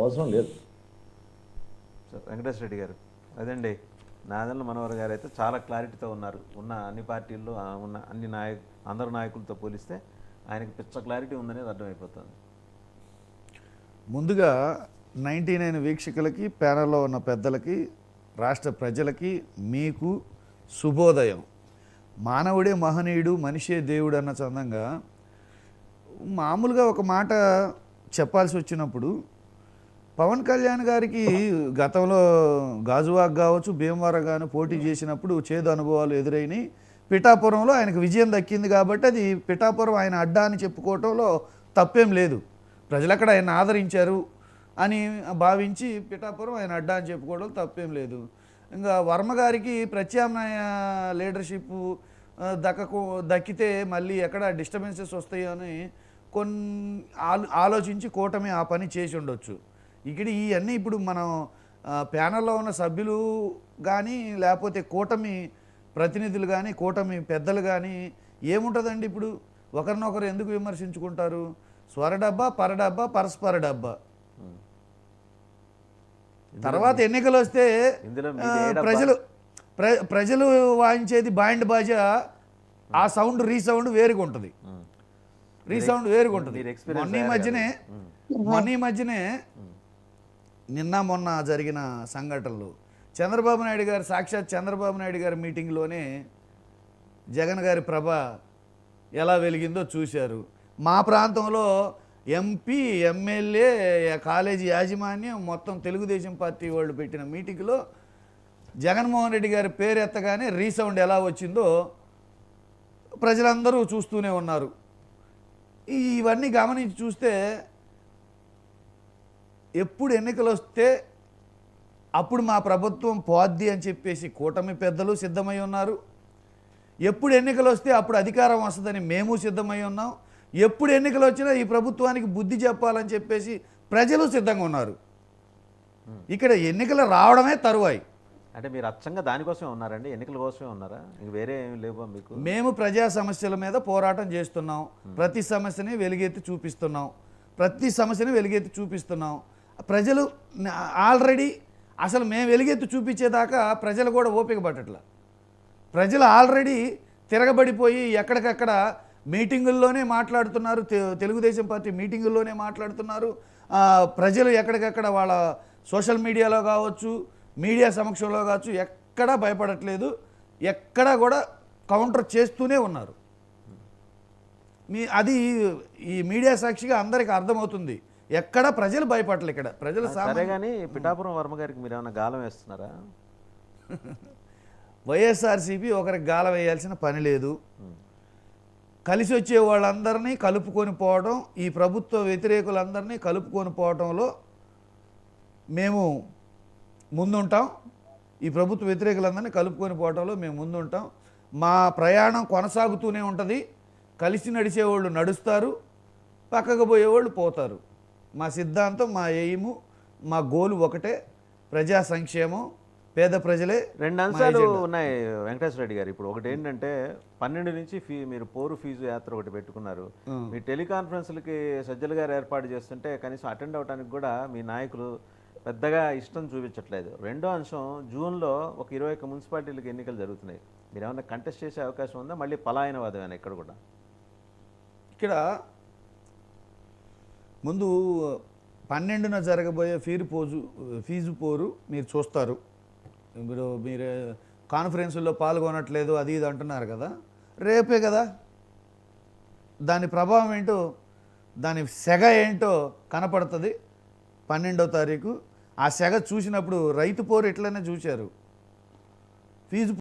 అవసరం లేదు. వెంకటేశ్వర రెడ్డి గారు, అదండి నాదెండ్ల మనోహర్ గారు అయితే చాలా క్లారిటీతో ఉన్నారు. ఉన్న అన్ని పార్టీల్లో ఉన్న అందరు నాయకులతో పోలిస్తే ఆయనకి పిచ్చ క్లారిటీ ఉందనేది అర్థమైపోతుంది. ముందుగా 99 వీక్షకులకి, ప్యానల్లో ఉన్న పెద్దలకి, రాష్ట్ర ప్రజలకి, మీకు శుభోదయం. మానవుడే మహనీయుడు, మనిషే దేవుడు అన్న చందంగా మామూలుగా ఒక మాట చెప్పాల్సి వచ్చినప్పుడు పవన్ కళ్యాణ్ గారికి గతంలో గాజువాక్ కావచ్చు, భీమవరం కానీ పోటీ చేసినప్పుడు చేదు అనుభవాలు ఎదురైనాయి. పిఠాపురంలో ఆయనకు విజయం దక్కింది కాబట్టి అది పిఠాపురం ఆయన అడ్డా అని చెప్పుకోవటంలో తప్పేం లేదు. ప్రజలు అక్కడ ఆయన ఆదరించారు అని భావించి పిఠాపురం ఆయన అడ్డా అని చెప్పుకోవడం తప్పేం లేదు. ఇంకా వర్మ గారికి ప్రత్యామ్నాయ లీడర్షిప్ దక్కితే మళ్ళీ ఎక్కడ డిస్టర్బెన్సెస్ వస్తాయో అని ఆలోచించి కూటమి ఆ పని చేసి ఉండొచ్చు. ఇక్కడ ఇవన్నీ ఇప్పుడు మనం ప్యానల్లో ఉన్న సభ్యులు కానీ లేకపోతే కూటమి ప్రతినిధులు కానీ కూటమి పెద్దలు కానీ ఏముంటుందండి, ఇప్పుడు ఒకరినొకరు ఎందుకు విమర్శించుకుంటారు? స్వరడబ్బా, పరడబ్బా, పరస్పర డబ్బా. తర్వాత ఎన్నికలు వస్తే ప్రజలు వాయించేది బాండ్ బాజా, ఆ సౌండ్ రీసౌండ్ వేరుగా ఉంటుంది. మొన్న మధ్యనే నిన్న మొన్న జరిగిన సంఘటనలు చంద్రబాబు నాయుడు గారు, సాక్షాత్ చంద్రబాబు నాయుడు గారి మీటింగ్లోనే జగన్ గారి ప్రభ ఎలా వెలిగిందో చూశారు. మా ప్రాంతంలో ఎంపీ, ఎమ్మెల్యే, కాలేజీ యాజమాన్యం మొత్తం తెలుగుదేశం పార్టీ వాళ్ళు పెట్టిన మీటింగ్లో జగన్మోహన్ రెడ్డి గారి పేరు ఎత్తగానే రీసౌండ్ ఎలా వచ్చిందో ప్రజలందరూ చూస్తూనే ఉన్నారు. ఇవన్నీ గమనించి చూస్తే ఎప్పుడు ఎన్నికలు వస్తే అప్పుడు మా ప్రభుత్వం పోద్ది అని చెప్పేసి కూటమి పెద్దలు సిద్ధమై ఉన్నారు. ఎప్పుడు ఎన్నికలు వస్తే అప్పుడు అధికారం వస్తుందని మేము సిద్ధమై ఉన్నాం. ఎప్పుడు ఎన్నికలు వచ్చినా ఈ ప్రభుత్వానికి బుద్ధి చెప్పాలని చెప్పేసి ప్రజలు సిద్ధంగా ఉన్నారు. ఇక్కడ ఎన్నికలు రావడమే తరువాయి. అంటే మీరు అచ్చంగా దానికోసమే ఉన్నారండి, ఎన్నికల కోసమే ఉన్నారా? ఇంక వేరే ఏమి లేవా మీకు? మేము ప్రజా సమస్యల మీద పోరాటం చేస్తున్నాం. ప్రతి సమస్యని వెలుగెత్తి చూపిస్తున్నాం. ప్రజలు ఆల్రెడీ అసలు మేము వెలుగెత్తి చూపించేదాకా ప్రజలు కూడా ఓపిక పట్టట్లా. ప్రజలు ఆల్రెడీ తిరగబడిపోయి ఎక్కడికక్కడ మీటింగుల్లోనే మాట్లాడుతున్నారు. తెలుగుదేశం పార్టీ మీటింగుల్లోనే మాట్లాడుతున్నారు. ప్రజలు ఎక్కడికక్కడ వాళ్ళ సోషల్ మీడియాలో కావచ్చు, మీడియా సమక్షంలో కావచ్చు, ఎక్కడా భయపడట్లేదు. ఎక్కడా కూడా కౌంటర్ చేస్తూనే ఉన్నారు. అది ఈ మీడియా సాక్షిగా అందరికీ అర్థమవుతుంది. ఎక్కడ ప్రజలు భయపడలేదు. ఇక్కడ ప్రజలు సరే కానీ పిఠాపురం వర్మ గారికి మీరు ఏమైనా గాలం వేస్తున్నారా? వైఎస్ఆర్సీపీ ఒకరికి గాలం వేయాల్సిన పని లేదు. కలిసి వచ్చే వాళ్ళందరినీ కలుపుకొని పోవడం, ఈ ప్రభుత్వ వ్యతిరేకులందరినీ కలుపుకొని పోవడంలో మేము ముందుంటాం. ఈ ప్రభుత్వ వ్యతిరేకులందరినీ కలుపుకొని పోవడంలో మేము ముందుంటాం. మా ప్రయాణం కొనసాగుతూనే ఉంటుంది. కలిసి నడిచేవాళ్ళు నడుస్తారు, పక్కకు పోయేవాళ్ళు పోతారు. మా సిద్ధాంతం, మా ఎయిము, మా గోలు ఒకటే, ప్రజా సంక్షేమం, పేద ప్రజలే. రెండు అంశాలు ఉన్నాయి వెంకటేశ్వర రెడ్డి గారు. ఇప్పుడు ఒకటి ఏంటంటే 12 నుంచి మీరు పోరు ఫీజు యాత్ర ఒకటి పెట్టుకున్నారు. మీ టెలికాన్ఫరెన్స్లకి సజ్జల గారు ఏర్పాటు చేస్తుంటే కనీసం అటెండ్ అవడానికి కూడా మీ నాయకులు పెద్దగా ఇష్టం చూపించట్లేదు. రెండో అంశం, జూన్లో ఒక 21 మున్సిపాలిటీలకు ఎన్నికలు జరుగుతున్నాయి. మీరు ఏమైనా కంటెస్ట్ చేసే అవకాశం ఉందా? మళ్ళీ పలాయనవాదమేనా ఇక్కడ కూడా? ఇక్కడ ముందు 12న జరగబోయే ఫీజు పోరు మీరు చూస్తారు. ఇప్పుడు మీరు కాన్ఫరెన్సుల్లో పాల్గొనట్లేదు అది ఇది అంటున్నారు కదా, రేపే కదా దాని ప్రభావం ఏంటో, దాని సెగ ఏంటో కనపడుతుంది 12వ తారీఖు. ఆ సెగ చూసినప్పుడు రైతు పోరు ఎట్లనే చూశారు, ఫీజు